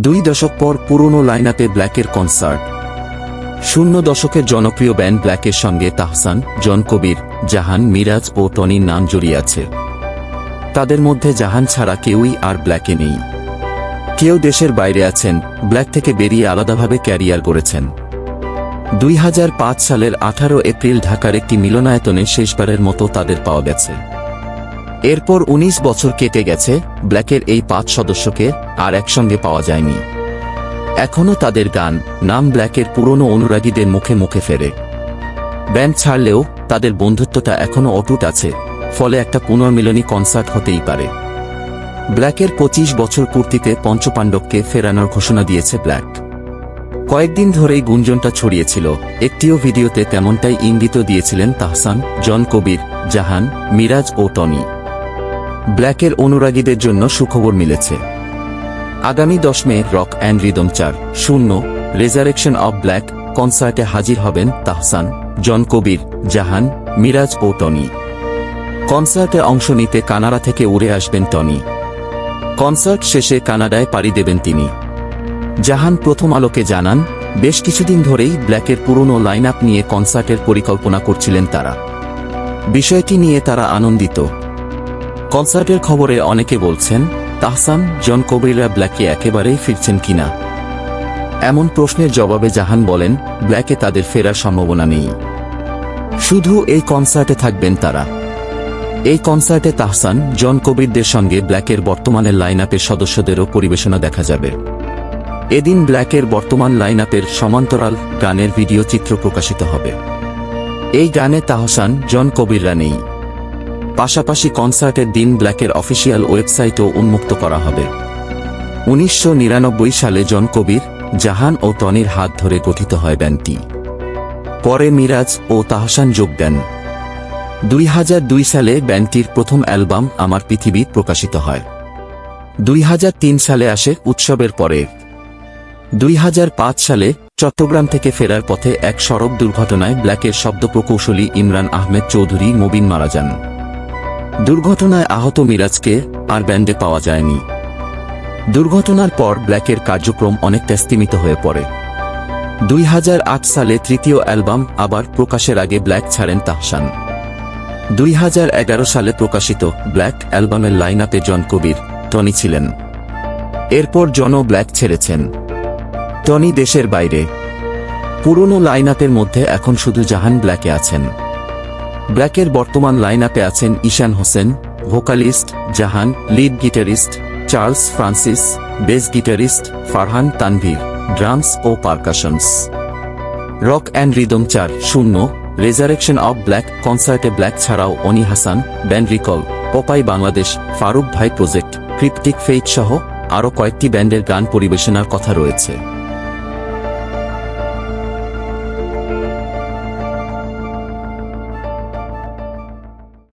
2 দশক পর পুরনো লাইনআপে ব্ল্যাকের কনসার্ট। 0 দশকের জনপ্রিয় ব্যান্ড ব্ল্যাকের সঙ্গে তাহসান, জন কবির, জাহান, মিরাজ ও টনির নাম জড়িয়ে আছে। তাদের মধ্যে জাহান ছাড়া কেউই আর ব্ল্যাকে নেই। কেউ দেশের বাইরে আছেন, ব্ল্যাক থেকে বেরিয়ে আলাদাভাবে ক্যারিয়ার গড়েছেন। 2005 সালের 18 এপ্রিল ঢাকার একটি মিলনায়তনে শেষবারের মতো তাদের পাওয়া গেছে। এরপর 19 বছর কেটে গেছে, ব্ল্যাকের এই 5 সদস্যকে আর একসঙ্গে পাওয়া যায়নি। এখনও তাদের গান, নাম ব্ল্যাকের পুরনো অনুরাগীদের মুখে মুখে ফেরে। ব্যান্ড ছাড়লেও তাদের বন্ধুত্বটা এখনও অটুট আছে, ফলে একটা পুনর্মিলনী কনসার্ট হতেই পারে। ব্ল্যাকের 25 বছর পূর্তিতে পঞ্চপাণ্ডবকে ফেরানোর ঘোষণা দিয়েছে ব্ল্যাক। কয়েকদিন ধরেই গুঞ্জনটা ছড়িয়েছিল, একটিও ভিডিওতে তেমনটাই ইঙ্গিত দিয়েছিলেন তাহসান, জন কবির, জাহান, মিরাজ ও টনি। ব্ল্যাকের অনুরাগীদের জন্য সুখবর মিলেছে। আগামী 10 May rock and rhythm 4.0 resurrection of Black কনসার্টে হাজির হবেন তাহসান, জন কবির, জাহান, মিরাজ ও টনি। কনসার্টে অংশ নিতে কানাডা থেকে উড়ে আসবেন টনি। কনসার্ট শেষে কানাডায় পাড়ি দেবেন তিনি। জাহান প্রথম আলোকে জানান, বেশ কিছুদিন ধরেই ব্ল্যাকের পুরনো লাইনআপ নিয়ে কনসার্টের পরিকল্পনা করছিলেন তারা। বিষয়টি নিয়ে তারা আনন্দিত। কনসার্টের খবরে অনেকে বলছেন, তাহসান, জন কবিররা ব্ল্যাকে একেবারেই ফিরছেন কিনা। এমন প্রশ্নের জবাবে জাহান বলেন, ব্ল্যাকে তাদের ফেরার সম্ভাবনা নেই। শুধু এই কনসার্টে থাকবেন তারা। এই কনসার্টে তাহসান, জন কবিরদের সঙ্গে ব্ল্যাকের বর্তমানের লাইনআপের সদস্যদেরও পরিবেশনা দেখা যাবে। এদিন ব্ল্যাকের বর্তমান লাইনআপের সমান্তরাল গানের ভিডিও চিত্র প্রকাশিত হবে। এই গানে তাহসান, জন কবিররা নেই। পাশাপাশি কনসার্টের দিন ব্ল্যাকের অফিসিয়াল ওয়েবসাইটও উন্মুক্ত করা হবে। 1999 সালে জন কবির, জাহান ও টনির হাত ধরে গঠিত হয় ব্যান্ডটি। পরে মিরাজ ও তাহসান যোগ দেন। 2002 সালে ব্যান্ডটির প্রথম অ্যালবাম আমার পৃথিবী প্রকাশিত হয়। 2003 সালে আসে উৎসবের পরে। 2005 সালে চট্টগ্রাম থেকে ফেরার পথে এক সড়ক দুর্ঘটনায় ব্ল্যাকের শব্দ প্রকৌশলী ইমরান আহমেদ চৌধুরী মুবিন মারা যান। দুর্ঘটনায় আহত মিরাজকে আর ব্যান্ডে পাওয়া যায়নি। দুর্ঘটনার পর ব্ল্যাকের কার্যক্রম অনেকটা স্থিমিত হয়ে পড়ে। 2008 সালে তৃতীয় অ্যালবাম আবার প্রকাশের আগে ব্ল্যাক ছাড়েন তাহসান। 2011 সালে প্রকাশিত ব্ল্যাক অ্যালবামের লাইনআপে জন কবির, টনি ছিলেন। এরপর জনও ব্ল্যাক ছেড়েছেন। টনি দেশের বাইরে। পুরনো লাইনআপের মধ্যে এখন শুধু জাহান ব্ল্যাকে আছেন। ব্ল্যাকের বর্তমান লাইনআপে আছেন Ishan Hossain, vocalist, Jahan, lead guitarist, Charles Francis, bass guitarist, Farhan Tanvir, drums ও percussions. Rock and rhythm 4.0 resurrection of Black কনসার্টে ব্ল্যাক ছাড়াও Oni Hasan, band Recall, Popeye Bangladesh, Faruk Bhai project, cryptic fate সহ আরও কয়েকটি ব্যান্ডের গান পরিবেশনার কথা রয়েছে।